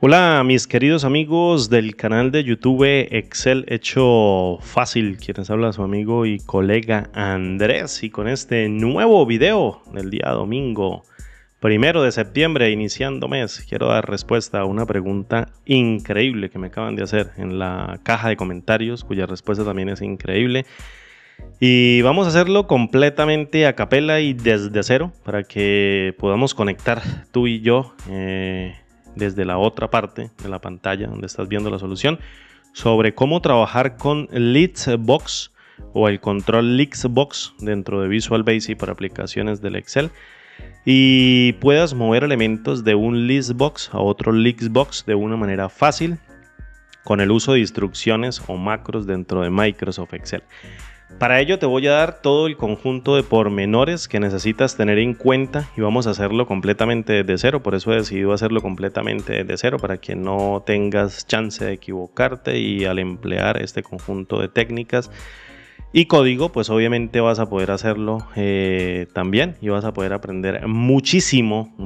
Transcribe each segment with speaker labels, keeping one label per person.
Speaker 1: Hola mis queridos amigos del canal de YouTube Excel hecho fácil, quienes habla su amigo y colega Andrés, y con este nuevo video del día domingo 1 de septiembre, iniciando mes, quiero dar respuesta a una pregunta increíble que me acaban de hacer en la caja de comentarios, cuya respuesta también es increíble. Y vamos a hacerlo completamente a capela y desde cero para que podamos conectar tú y yo desde la otra parte de la pantalla donde estás viendo la solución sobre cómo trabajar con Listbox o el control Listbox dentro de Visual Basic para aplicaciones del Excel, y puedas mover elementos de un Listbox a otro Listbox de una manera fácil con el uso de instrucciones o macros dentro de Microsoft Excel. Para ello te voy a dar todo el conjunto de pormenores que necesitas tener en cuenta y vamos a hacerlo completamente desde cero. Por eso he decidido hacerlo completamente desde cero, para que no tengas chance de equivocarte, y al emplear este conjunto de técnicas y código pues obviamente vas a poder hacerlo también, y vas a poder aprender muchísimo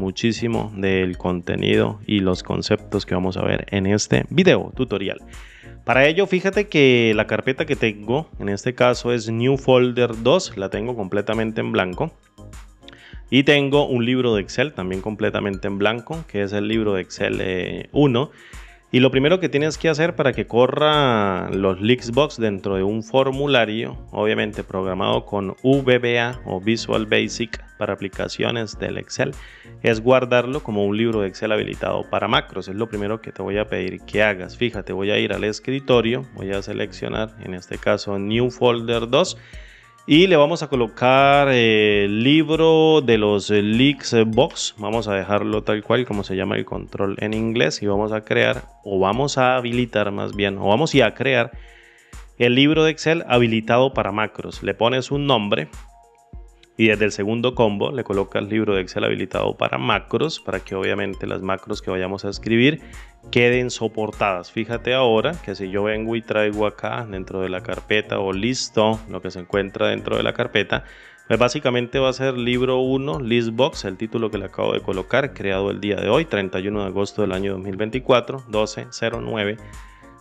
Speaker 1: del contenido y los conceptos que vamos a ver en este video tutorial. Para ello, fíjate que la carpeta que tengo en este caso es New Folder 2, la tengo completamente en blanco. Y tengo un libro de Excel también completamente en blanco, que es el libro de Excel 1. Y lo primero que tienes que hacer para que corra los Listbox dentro de un formulario, obviamente programado con VBA o Visual Basic para aplicaciones del Excel, es guardarlo como un libro de Excel habilitado para macros. Es lo primero que te voy a pedir que hagas. Fíjate, voy a ir al escritorio, voy a seleccionar en este caso New Folder 2. Y le vamos a colocar el libro de los Listbox. Vamos a dejarlo tal cual como se llama el control en inglés. Y vamos a crear, o vamos a habilitar más bien, o vamos a crear el libro de Excel habilitado para macros. Le pones un nombre y desde el segundo combo le colocas el libro de Excel habilitado para macros, para que obviamente las macros que vayamos a escribir queden soportadas. Fíjate ahora que si yo vengo y traigo acá dentro de la carpeta o listo lo que se encuentra dentro de la carpeta, pues básicamente va a ser libro 1 Listbox, el título que le acabo de colocar, creado el día de hoy, 31 de agosto del año 2024, 12:09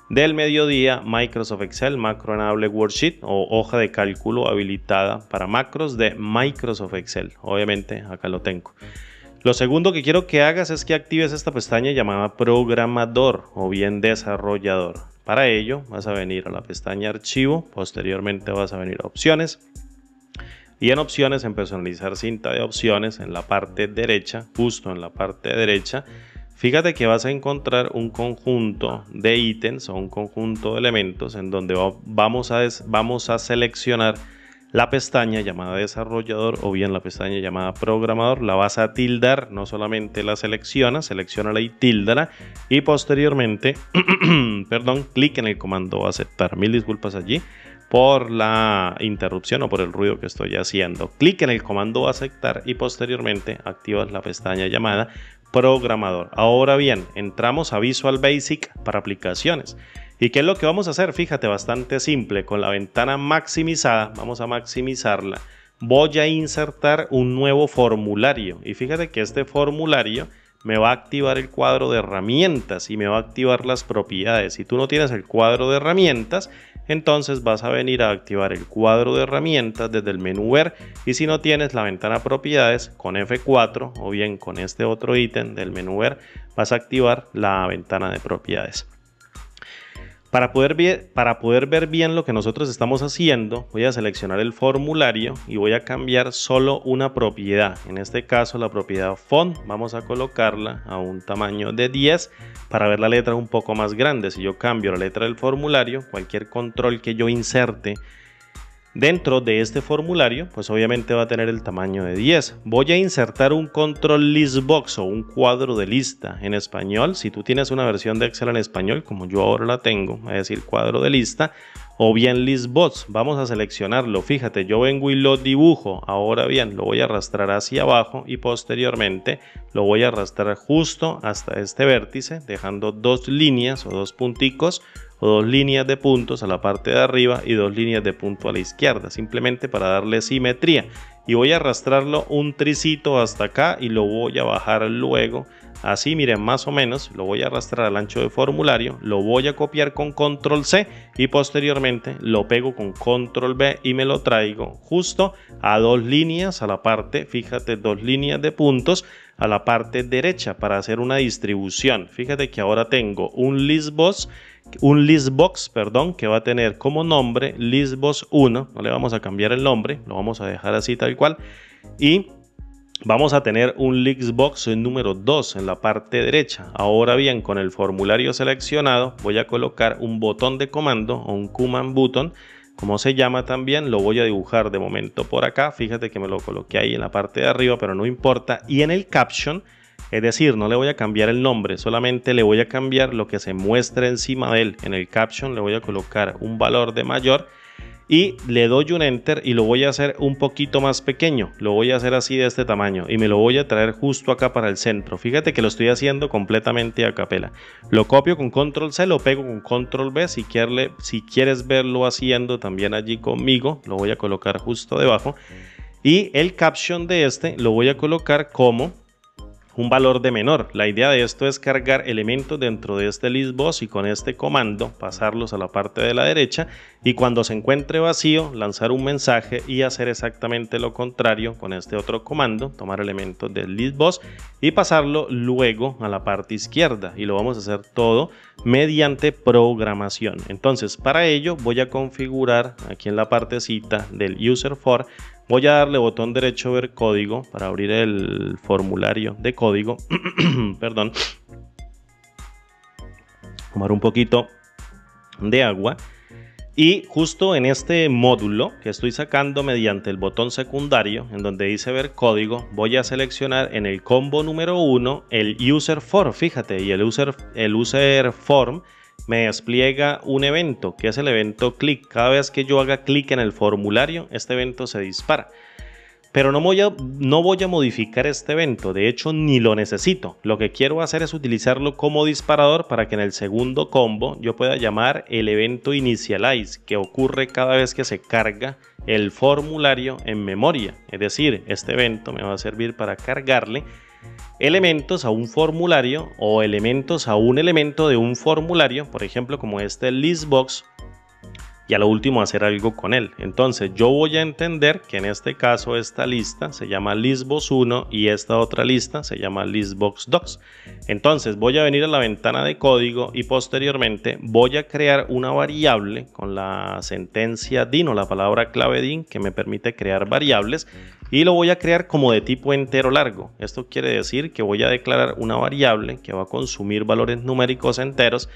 Speaker 1: del mediodía. Microsoft Excel Macro Enable Worksheet, o hoja de cálculo habilitada para macros de Microsoft Excel. Obviamente acá lo tengo. Lo segundo que quiero que hagas es que actives esta pestaña llamada Programador o bien Desarrollador. Para ello vas a venir a la pestaña Archivo, posteriormente vas a venir a Opciones, y en Opciones, en Personalizar cinta de opciones, en la parte derecha, justo en la parte derecha, fíjate que vas a encontrar un conjunto de ítems o un conjunto de elementos en donde vamos a seleccionar la pestaña llamada Desarrollador o bien la pestaña llamada Programador. La vas a tildar, no solamente la seleccionala y tíldala, y posteriormente clic en el comando Aceptar. Mil disculpas allí por la interrupción o por el ruido que estoy haciendo. Clic en el comando Aceptar y posteriormente activas la pestaña llamada Programador. Ahora bien, entramos a Visual Basic para aplicaciones. ¿Y qué es lo que vamos a hacer? Fíjate, bastante simple. Con la ventana maximizada, vamos a maximizarla. Voy a insertar un nuevo formulario. Y fíjate que este formulario me va a activar el cuadro de herramientas y me va a activar las propiedades. Si tú no tienes el cuadro de herramientas, entonces vas a venir a activar el cuadro de herramientas desde el menú Ver, y si no tienes la ventana propiedades, con F4 o bien con este otro ítem del menú Ver, vas a activar la ventana de propiedades. Para poder ver bien lo que nosotros estamos haciendo, voy a seleccionar el formulario y voy a cambiar solo una propiedad. En este caso la propiedad font, vamos a colocarla a un tamaño de 10 para ver la letra un poco más grande. Si yo cambio la letra del formulario, cualquier control que yo inserte dentro de este formulario, pues obviamente va a tener el tamaño de 10. Voy a insertar un control Listbox o un cuadro de lista en español. Si tú tienes una versión de Excel en español, como yo ahora la tengo, es decir, cuadro de lista o bien Listbox, vamos a seleccionarlo. Fíjate, yo vengo y lo dibujo. Ahora bien, lo voy a arrastrar hacia abajo y posteriormente lo voy a arrastrar justo hasta este vértice, dejando dos líneas o dos punticos o dos líneas de puntos a la parte de arriba y dos líneas de punto a la izquierda, simplemente para darle simetría. Y voy a arrastrarlo un tricito hasta acá y lo voy a bajar luego así miren más o menos, lo voy a arrastrar al ancho de formulario, lo voy a copiar con control C y posteriormente lo pego con control V y me lo traigo justo a 2 líneas a la parte, fíjate, 2 líneas de puntos a la parte derecha para hacer una distribución. Fíjate que ahora tengo un listbox, perdón, que va a tener como nombre listbox 1, no le vamos a cambiar el nombre, lo vamos a dejar así tal cual, y vamos a tener un listbox número 2 en la parte derecha. Ahora bien, con el formulario seleccionado voy a colocar un botón de comando o un command button, como se llama también, lo voy a dibujar de momento por acá. Fíjate que me lo coloqué ahí en la parte de arriba, pero no importa. Y en el caption, es decir, no le voy a cambiar el nombre, solamente le voy a cambiar lo que se muestra encima de él. En el caption le voy a colocar un valor de mayor y le doy un enter y lo voy a hacer un poquito más pequeño, lo voy a hacer así de este tamaño y me lo voy a traer justo acá para el centro. Fíjate que lo estoy haciendo completamente a capela. Lo copio con control C, lo pego con control V. Si quieres verlo haciendo también allí conmigo, lo voy a colocar justo debajo y el caption de este lo voy a colocar como un valor de menor. La idea de esto es cargar elementos dentro de este listbox y con este comando pasarlos a la parte de la derecha y cuando se encuentre vacío lanzar un mensaje y hacer exactamente lo contrario con este otro comando, tomar elementos del listbox y pasarlo luego a la parte izquierda, y lo vamos a hacer todo mediante programación. Entonces para ello voy a configurar aquí en la partecita del user for. Voy a darle botón derecho ver código para abrir el formulario de código. Perdón. Tomar un poquito de agua. Y justo en este módulo que estoy sacando mediante el botón secundario, en donde dice ver código, voy a seleccionar en el combo número 1 el user for. Fíjate, y el user form me despliega un evento, que es el evento click. Cada vez que yo haga clic en el formulario, este evento se dispara. Pero no voy a modificar este evento, de hecho ni lo necesito. Lo que quiero hacer es utilizarlo como disparador para que en el segundo combo yo pueda llamar el evento initialize, que ocurre cada vez que se carga el formulario en memoria. Es decir, este evento me va a servir para cargarle elementos a un formulario o elementos a un elemento de un formulario, por ejemplo como este listbox, y a lo último hacer algo con él. Entonces yo voy a entender que en este caso esta lista se llama listbox 1 y esta otra lista se llama listbox 2. Entonces voy a venir a la ventana de código y posteriormente voy a crear una variable con la sentencia din o la palabra clave din que me permite crear variables, y lo voy a crear como de tipo entero largo. Esto quiere decir que voy a declarar una variable que va a consumir valores numéricos enteros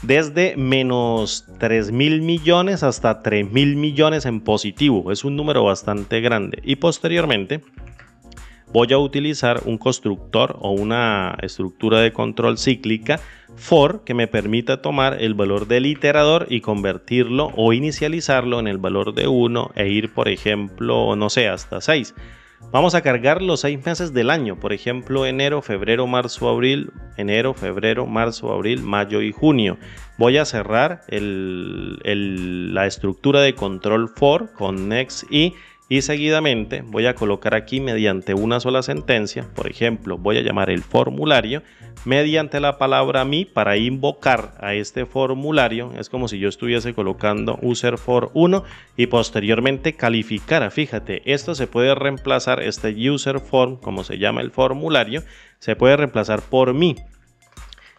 Speaker 1: desde menos 3.000 millones hasta 3.000 millones en positivo. Es un número bastante grande. Y posteriormente voy a utilizar un constructor o una estructura de control cíclica for que me permita tomar el valor del iterador y convertirlo o inicializarlo en el valor de 1 e ir, por ejemplo, no sé, hasta 6. Vamos a cargar los 6 meses del año, por ejemplo, enero, febrero, marzo, abril, mayo y junio. Voy a cerrar la estructura de control for con next y seguidamente voy a colocar aquí mediante una sola sentencia. Por ejemplo, voy a llamar el formulario mediante la palabra mi para invocar a este formulario. Es como si yo estuviese colocando user for 1 y posteriormente calificara. Fíjate, esto se puede reemplazar, este user form, como se llama el formulario, se puede reemplazar por mi.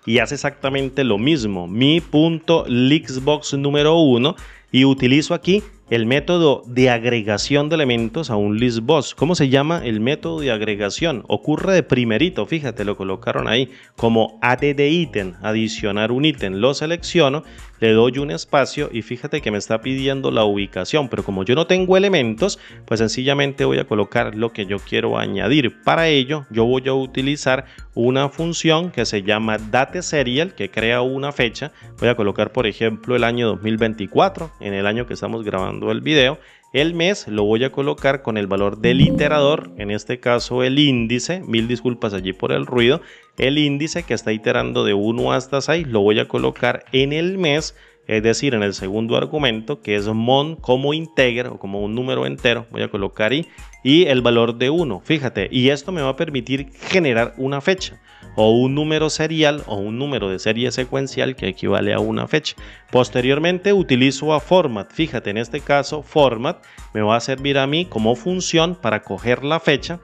Speaker 1: Y hace exactamente lo mismo, mi.listbox número 1, y utilizo aquí el método de agregación de elementos a un listbox. ¿Cómo se llama el método de agregación? Ocurre de primerito, fíjate, lo colocaron ahí como add ítem, adicionar un ítem. Lo selecciono, le doy un espacio y fíjate que me está pidiendo la ubicación, pero como yo no tengo elementos, pues sencillamente voy a colocar lo que yo quiero añadir. Para ello yo voy a utilizar una función que se llama dateSerial, que crea una fecha. Voy a colocar, por ejemplo, el año 2024, en el año que estamos grabando el video. El mes lo voy a colocar con el valor del iterador, en este caso el índice, mil disculpas allí por el ruido, el índice que está iterando de 1 hasta 6 lo voy a colocar en el mes es decir, en el segundo argumento, que es mon como integer o como un número entero, voy a colocar y el valor de 1, fíjate, y esto me va a permitir generar una fecha o un número serial o un número de serie secuencial que equivale a una fecha. Posteriormente utilizo a format, fíjate, en este caso format me va a servir a mí como función para coger la fecha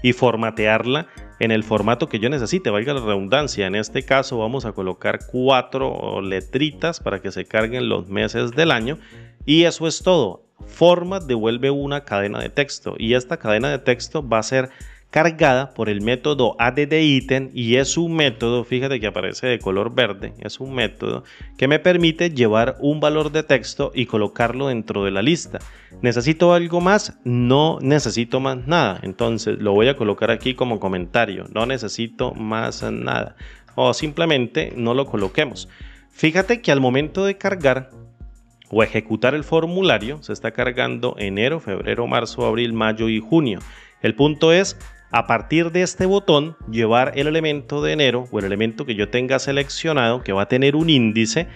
Speaker 1: y formatearla en el formato que yo necesite, valga la redundancia. En este caso vamos a colocar 4 letritas para que se carguen los meses del año y eso es todo. Format devuelve una cadena de texto y esta cadena de texto va a ser cargada por el método addItem y es un método, fíjate que aparece de color verde, es un método que me permite llevar un valor de texto y colocarlo dentro de la lista. ¿Necesito algo más? No necesito más nada, entonces lo voy a colocar aquí como comentario, no necesito más nada o simplemente no lo coloquemos. Fíjate que al momento de cargar o ejecutar el formulario se está cargando enero, febrero, marzo, abril, mayo y junio. El punto es, a partir de este botón, llevar el elemento de enero o el elemento que yo tenga seleccionado, que va a tener un índice,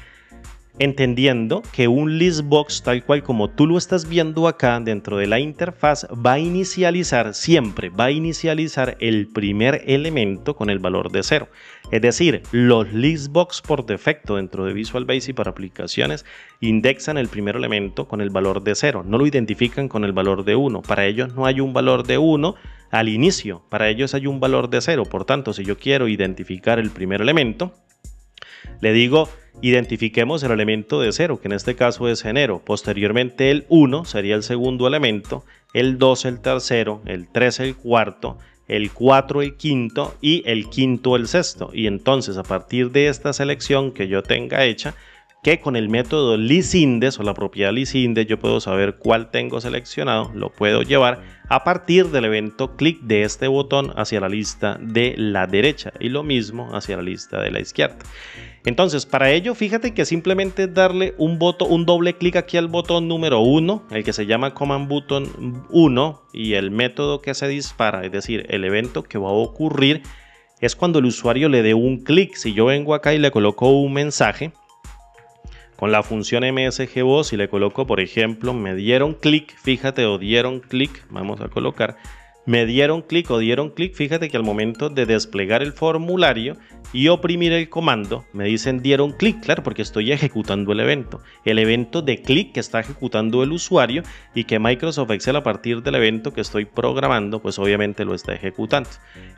Speaker 1: entendiendo que un listbox, tal cual como tú lo estás viendo acá dentro de la interfaz, va a inicializar siempre, va a inicializar el primer elemento con el valor de 0. Es decir, los listbox por defecto dentro de Visual Basic para aplicaciones indexan el primer elemento con el valor de 0, no lo identifican con el valor de 1. Para ellos no hay un valor de 1 al inicio, para ellos hay un valor de 0. Por tanto, si yo quiero identificar el primer elemento, le digo identifiquemos el elemento de 0, que en este caso es enero. Posteriormente el 1 sería el segundo elemento, el 2 el tercero, el 3 el cuarto, el 4 el quinto y el quinto el sexto. Y entonces a partir de esta selección que yo tenga hecha, que con el método listindes o la propiedad listindes yo puedo saber cuál tengo seleccionado, lo puedo llevar a partir del evento clic de este botón hacia la lista de la derecha y lo mismo hacia la lista de la izquierda. Entonces, para ello, fíjate que simplemente es darle un doble clic aquí al botón número 1, el que se llama Command Button 1, y el método que se dispara, es decir, el evento que va a ocurrir, es cuando el usuario le dé un clic. Si yo vengo acá y le coloco un mensaje, con la función msgvoz y le coloco, por ejemplo, me dieron clic, fíjate, o dieron clic, vamos a colocar, me dieron clic o dieron clic, fíjate que al momento de desplegar el formulario y oprimir el comando, me dicen dieron clic, claro, porque estoy ejecutando el evento de clic que está ejecutando el usuario y que Microsoft Excel a partir del evento que estoy programando, pues obviamente lo está ejecutando.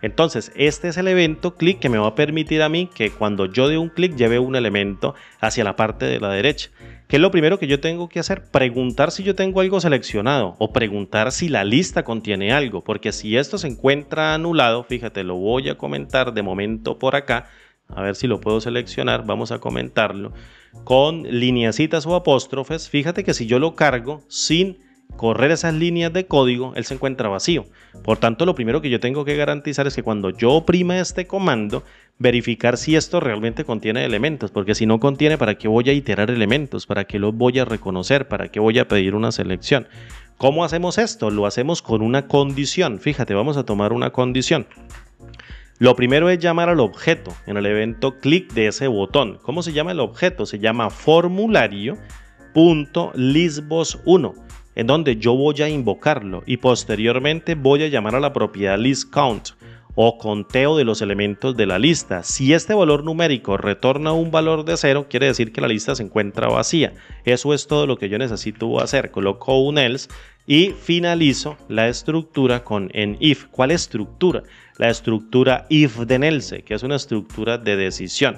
Speaker 1: Entonces, este es el evento clic que me va a permitir a mí que cuando yo dé un clic lleve un elemento hacia la parte de la derecha. ¿Qué es lo primero que yo tengo que hacer? Preguntar si yo tengo algo seleccionado o preguntar si la lista contiene algo, porque si esto se encuentra anulado, fíjate, lo voy a comentar de momento por acá, a ver si lo puedo seleccionar, vamos a comentarlo, con lineacitas o apóstrofes. Fíjate que si yo lo cargo sin correr esas líneas de código, él se encuentra vacío. Por tanto, lo primero que yo tengo que garantizar es que cuando yo oprima este comando, verificar si esto realmente contiene elementos, porque si no contiene, ¿para qué voy a iterar elementos? ¿Para qué los voy a reconocer? ¿Para qué voy a pedir una selección? ¿Cómo hacemos esto? Lo hacemos con una condición. Fíjate, vamos a tomar una condición. Lo primero es llamar al objeto en el evento clic de ese botón. ¿Cómo se llama el objeto? Se llama formulario.listbox1, en donde yo voy a invocarlo y posteriormente voy a llamar a la propiedad listCount o conteo de los elementos de la lista. Si este valor numérico retorna un valor de 0, quiere decir que la lista se encuentra vacía. Eso es todo lo que yo necesito hacer. Coloco un else y finalizo la estructura con en if. ¿Cuál estructura? La estructura if then else, que es una estructura de decisión.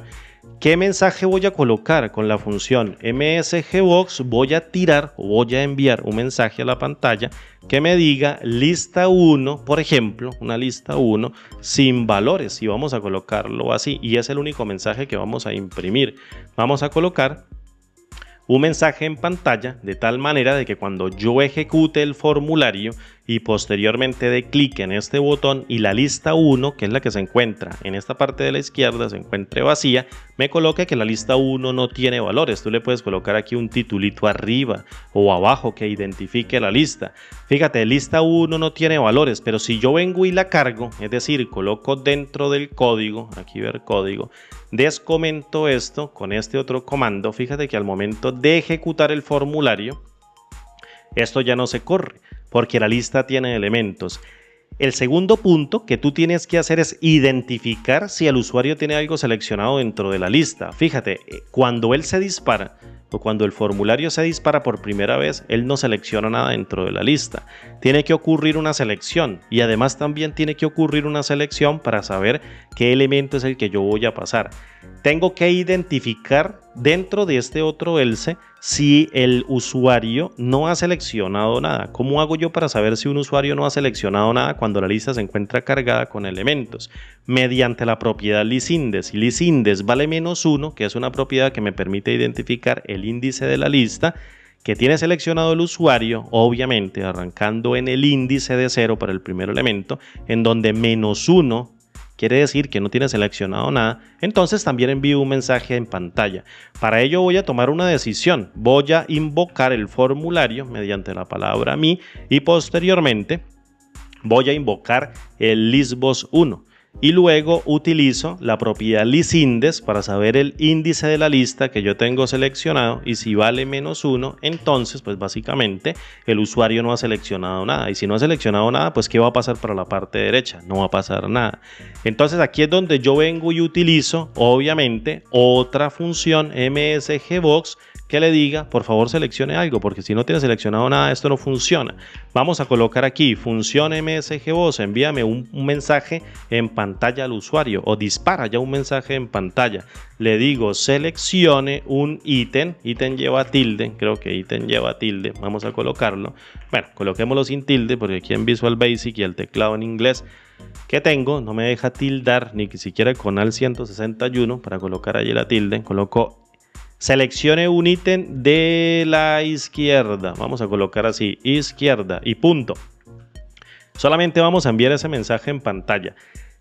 Speaker 1: ¿Qué mensaje voy a colocar? Con la función msgbox voy a tirar o voy a enviar un mensaje a la pantalla que me diga lista 1, por ejemplo, una lista 1 sin valores, y vamos a colocarlo así, y es el único mensaje que vamos a imprimir. Vamos a colocar un mensaje en pantalla de tal manera de que cuando yo ejecute el formulario y posteriormente dé clic en este botón y la lista 1, que es la que se encuentra en esta parte de la izquierda, se encuentre vacía, me coloque que la lista 1 no tiene valores. Tú le puedes colocar aquí un titulito arriba o abajo que identifique la lista. Fíjate, lista 1 no tiene valores, pero si yo vengo y la cargo, es decir, coloco dentro del código, aquí ver código, descomento esto con este otro comando, fíjate que al momento de ejecutar el formulario, esto ya no se corre porque la lista tiene elementos. El segundo punto que tú tienes que hacer es identificar si el usuario tiene algo seleccionado dentro de la lista. Fíjate, cuando él se dispara o cuando el formulario se dispara por primera vez, él no selecciona nada dentro de la lista. Tiene que ocurrir una selección y además también tiene que ocurrir una selección para saber qué elemento es el que yo voy a pasar. Tengo que identificar dentro de este otro else si el usuario no ha seleccionado nada. ¿Cómo hago yo para saber si un usuario no ha seleccionado nada cuando la lista se encuentra cargada con elementos? Mediante la propiedad lisIndes. Y lisIndes vale -1, que es una propiedad que me permite identificar el índice de la lista que tiene seleccionado el usuario, obviamente arrancando en el índice de 0 para el primer elemento, en donde -1 quiere decir que no tiene seleccionado nada. Entonces también envío un mensaje en pantalla. Para ello voy a tomar una decisión. Voy a invocar el formulario mediante la palabra mi y posteriormente voy a invocar el listBox1. Y luego utilizo la propiedad lisIndes para saber el índice de la lista que yo tengo seleccionado, y si vale -1, entonces pues básicamente el usuario no ha seleccionado nada, y si no ha seleccionado nada, pues ¿qué va a pasar para la parte derecha? No va a pasar nada. Entonces aquí es donde yo vengo y utilizo obviamente otra función MSGBox que le diga por favor seleccione algo, porque si no tiene seleccionado nada esto no funciona. Vamos a colocar aquí función MSGBox, envíame un mensaje en pantalla al usuario o dispara ya un mensaje en pantalla. Le digo seleccione un ítem, ítem lleva tilde, creo que ítem lleva tilde, vamos a colocarlo. Bueno, coloquémoslo sin tilde porque aquí en Visual Basic y el teclado en inglés que tengo no me deja tildar ni siquiera con al 161 para colocar allí la tilde. Coloco seleccione un ítem de la izquierda, vamos a colocar así, izquierda y punto. Solamente vamos a enviar ese mensaje en pantalla.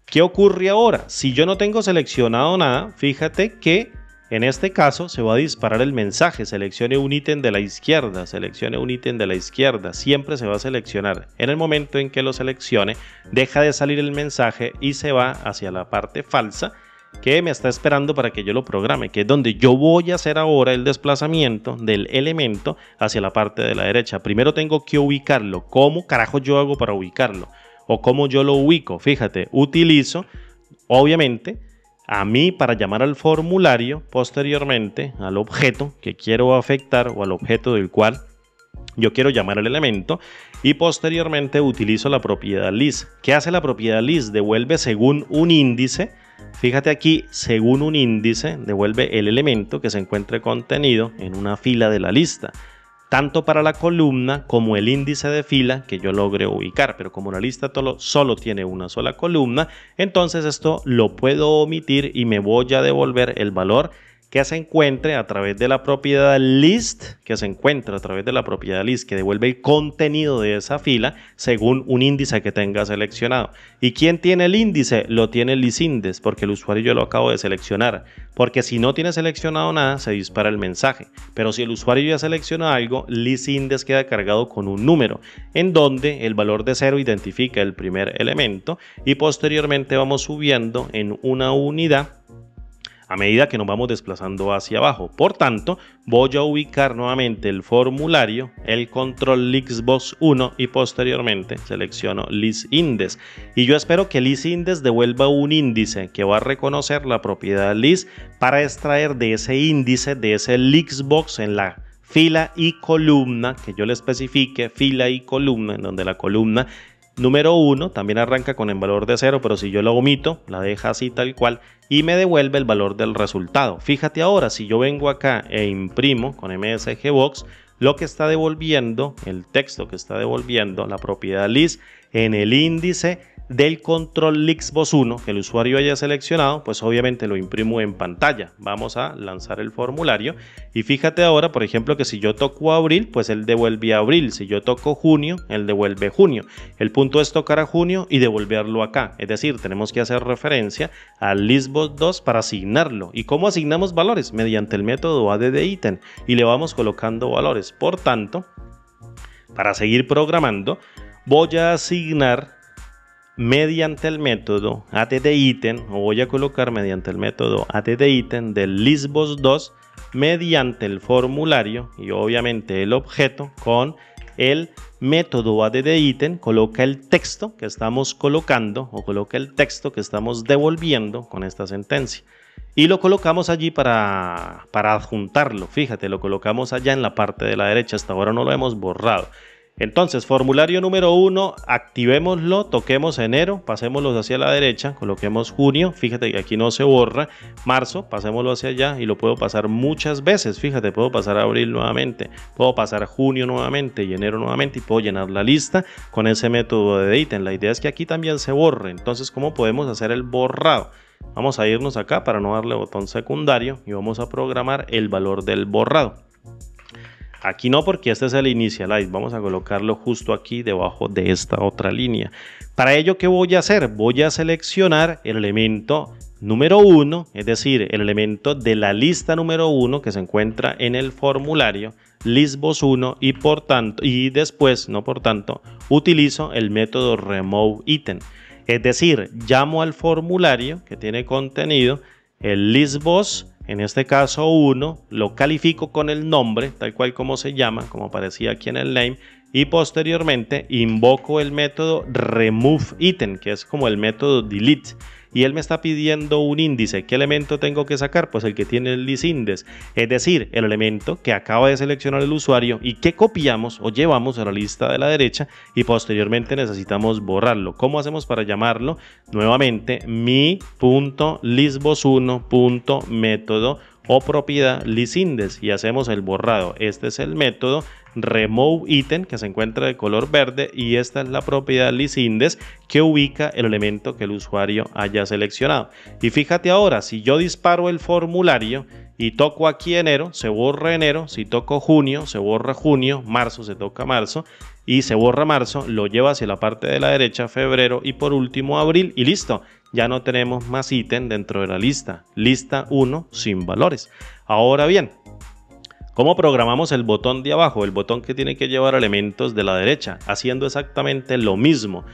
Speaker 1: ¿Qué ocurre ahora? Si yo no tengo seleccionado nada, fíjate que en este caso se va a disparar el mensaje, seleccione un ítem de la izquierda, seleccione un ítem de la izquierda, siempre se va a seleccionar. En el momento en que lo seleccione, deja de salir el mensaje y se va hacia la parte falsa que me está esperando para que yo lo programe, que es donde yo voy a hacer ahora el desplazamiento del elemento hacia la parte de la derecha. Primero tengo que ubicarlo. ¿Cómo carajo yo hago para ubicarlo? O cómo yo lo ubico. Fíjate, utilizo obviamente a mí para llamar al formulario, posteriormente al objeto que quiero afectar o al objeto del cual yo quiero llamar al elemento, y posteriormente utilizo la propiedad list. ¿Qué hace la propiedad list? Devuelve según un índice. Fíjate aquí, según un índice, devuelve el elemento que se encuentre contenido en una fila de la lista, tanto para la columna como el índice de fila que yo logre ubicar. Pero como la lista solo tiene una sola columna, entonces esto lo puedo omitir y me voy a devolver el valor que se encuentre a través de la propiedad list, que devuelve el contenido de esa fila según un índice que tenga seleccionado. ¿Y quién tiene el índice? Lo tiene lisIndes, porque el usuario yo lo acabo de seleccionar. Porque si no tiene seleccionado nada, se dispara el mensaje. Pero si el usuario ya selecciona algo, lisIndes queda cargado con un número, en donde el valor de 0 identifica el primer elemento, y posteriormente vamos subiendo en una unidad a medida que nos vamos desplazando hacia abajo. Por tanto, voy a ubicar nuevamente el formulario, el control listBox1 y posteriormente selecciono lisIndes. Y yo espero que lisIndes devuelva un índice que va a reconocer la propiedad list para extraer de ese índice, de ese listBox en la fila y columna que yo le especifique, fila y columna, en donde la columna número 1 también arranca con el valor de 0, pero si yo lo omito, la deja así tal cual y me devuelve el valor del resultado. Fíjate ahora, si yo vengo acá e imprimo con MSGBox, lo que está devolviendo, el texto que está devolviendo la propiedad list en el índice del control Lixbox 1 que el usuario haya seleccionado, pues obviamente lo imprimo en pantalla. Vamos a lanzar el formulario y fíjate ahora, por ejemplo, que si yo toco abril, pues él devuelve abril. Si yo toco junio, él devuelve junio. El punto es tocar a junio y devolverlo acá. Es decir, tenemos que hacer referencia al Lixbox 2 para asignarlo. ¿Y cómo asignamos valores? Mediante el método addItem y le vamos colocando valores. Por tanto, para seguir programando, voy a asignar mediante el método addItem, o voy a colocar mediante el método addItem del Lixbox 2 mediante el formulario y obviamente el objeto con el método addItem coloca el texto que estamos colocando o coloca el texto que estamos devolviendo con esta sentencia. Y lo colocamos allí para adjuntarlo. Fíjate, lo colocamos allá en la parte de la derecha. Hasta ahora no lo hemos borrado. Entonces, formulario número 1, activémoslo, toquemos enero, pasémoslo hacia la derecha, coloquemos junio, fíjate que aquí no se borra, marzo, pasémoslo hacia allá y lo puedo pasar muchas veces, fíjate, puedo pasar abril nuevamente, puedo pasar junio nuevamente y enero nuevamente y puedo llenar la lista con ese método de item. La idea es que aquí también se borre. Entonces, ¿cómo podemos hacer el borrado? Vamos a irnos acá para no darle botón secundario y vamos a programar el valor del borrado. Aquí no, porque este es el initialize. Vamos a colocarlo justo aquí debajo de esta otra línea. Para ello, ¿qué voy a hacer? Voy a seleccionar el elemento número 1, es decir, el elemento de la lista número 1 que se encuentra en el formulario Lixbox 1 y después, no por tanto, utilizo el método removeItem. Es decir, llamo al formulario que tiene contenido el Lixbox, en este caso 1, lo califico con el nombre, tal cual como se llama, como aparecía aquí en el name, y posteriormente invoco el método removeItem, que es como el método delete. Y él me está pidiendo un índice. ¿Qué elemento tengo que sacar? Pues el que tiene el lisIndex, es decir, el elemento que acaba de seleccionar el usuario y que copiamos o llevamos a la lista de la derecha y posteriormente necesitamos borrarlo. ¿Cómo hacemos para llamarlo? Nuevamente, mi.lixbox1.método o propiedad lisIndex y hacemos el borrado. Este es el método removeItem que se encuentra de color verde y esta es la propiedad lisIndex que ubica el elemento que el usuario haya seleccionado. Y fíjate ahora, si yo disparo el formulario y toco aquí enero, se borra enero. Si toco junio, se borra junio. Marzo, se toca marzo y se borra marzo. Lo lleva hacia la parte de la derecha, febrero y por último abril y listo. Ya no tenemos más ítem dentro de la lista. Lista 1 sin valores. Ahora bien, ¿cómo programamos el botón de abajo? El botón que tiene que llevar elementos de la derecha, haciendo exactamente lo mismo.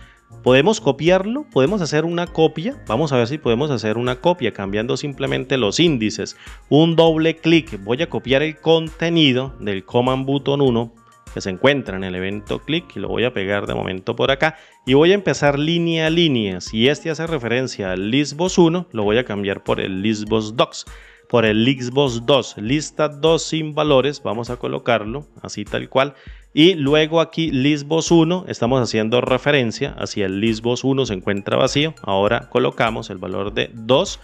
Speaker 1: ¿Podemos copiarlo? ¿Podemos hacer una copia? Vamos a ver si podemos hacer una copia cambiando simplemente los índices. Un doble clic. Voy a copiar el contenido del Command Button 1 que se encuentra en el evento click y lo voy a pegar de momento por acá y voy a empezar línea a línea. Si este hace referencia al Lixbox 1, lo voy a cambiar por el Lixbox 2. Por el Lixbox 2, lista 2 sin valores, vamos a colocarlo así tal cual. Y luego aquí Lixbox 1, estamos haciendo referencia hacia el Lixbox 1, se encuentra vacío. Ahora colocamos el valor de 2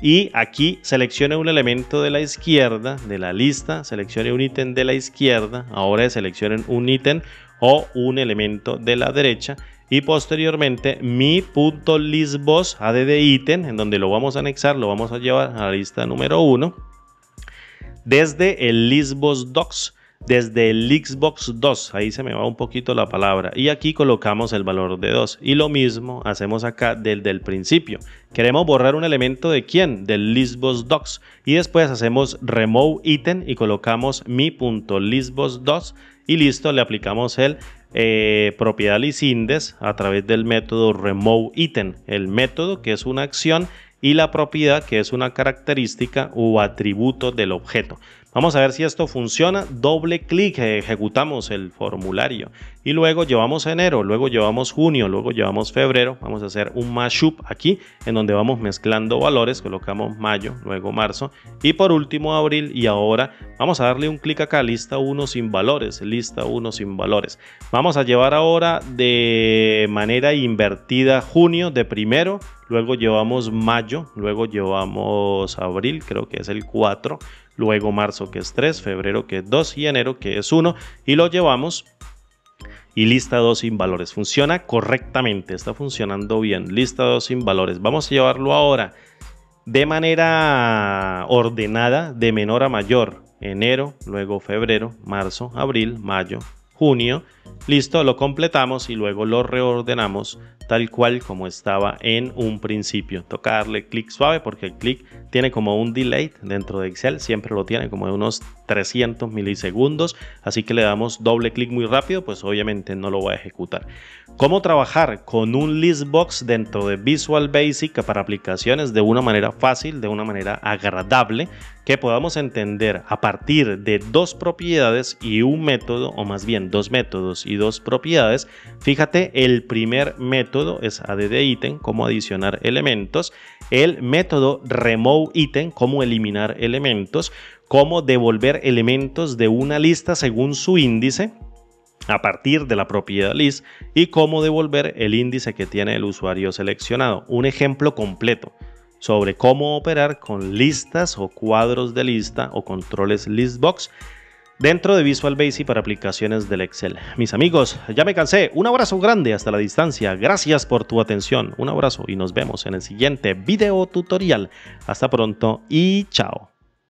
Speaker 1: y aquí seleccione un elemento de la izquierda de la lista, seleccione un ítem de la izquierda, ahora seleccionen un ítem o un elemento de la derecha. Y posteriormente mi.lixbox addItem, en donde lo vamos a anexar, lo vamos a llevar a la lista número 1 desde el Lixbox 2, desde el Lixbox 2, ahí se me va un poquito la palabra, y aquí colocamos el valor de 2 y lo mismo hacemos acá desde el principio. Queremos borrar un elemento de quién, del Lixbox 2 y después hacemos removeItem y colocamos mi.lixbox 2 y listo, le aplicamos el propiedad lisIndex a través del método removeItem, el método que es una acción y la propiedad que es una característica o atributo del objeto. Vamos a ver si esto funciona. Doble clic, ejecutamos el formulario y luego llevamos enero, luego llevamos junio, luego llevamos febrero. Vamos a hacer un mashup aquí en donde vamos mezclando valores, colocamos mayo, luego marzo y por último abril. Y ahora vamos a darle un clic acá, lista 1 sin valores, lista 1 sin valores. Vamos a llevar ahora de manera invertida junio de primero, luego llevamos mayo, luego llevamos abril, creo que es el 4, luego marzo que es 3, febrero que es 2 y enero que es 1 y lo llevamos y lista 2 sin valores. Funciona correctamente, está funcionando bien. Lista 2 sin valores. Vamos a llevarlo ahora de manera ordenada, de menor a mayor. Enero, luego febrero, marzo, abril, mayo, junio. Listo, lo completamos y luego lo reordenamos tal cual como estaba en un principio. Toca darle clic suave porque el clic tiene como un delay dentro de Excel, siempre lo tiene como de unos 300 milisegundos, así que le damos doble clic muy rápido, pues obviamente no lo voy a ejecutar. ¿Cómo trabajar con un listbox dentro de Visual Basic para aplicaciones de una manera fácil, de una manera agradable, que podamos entender a partir de dos propiedades y un método, o más bien dos métodos y dos propiedades? Fíjate, el primer método es add item, como adicionar elementos, el método remove item, como eliminar elementos, cómo devolver elementos de una lista según su índice a partir de la propiedad list y cómo devolver el índice que tiene el usuario seleccionado. Un ejemplo completo sobre cómo operar con listas o cuadros de lista o controles listbox dentro de Visual Basic para aplicaciones del Excel. Mis amigos, ya me cansé. Un abrazo grande hasta la distancia. Gracias por tu atención. Un abrazo y nos vemos en el siguiente video tutorial. Hasta pronto y chao.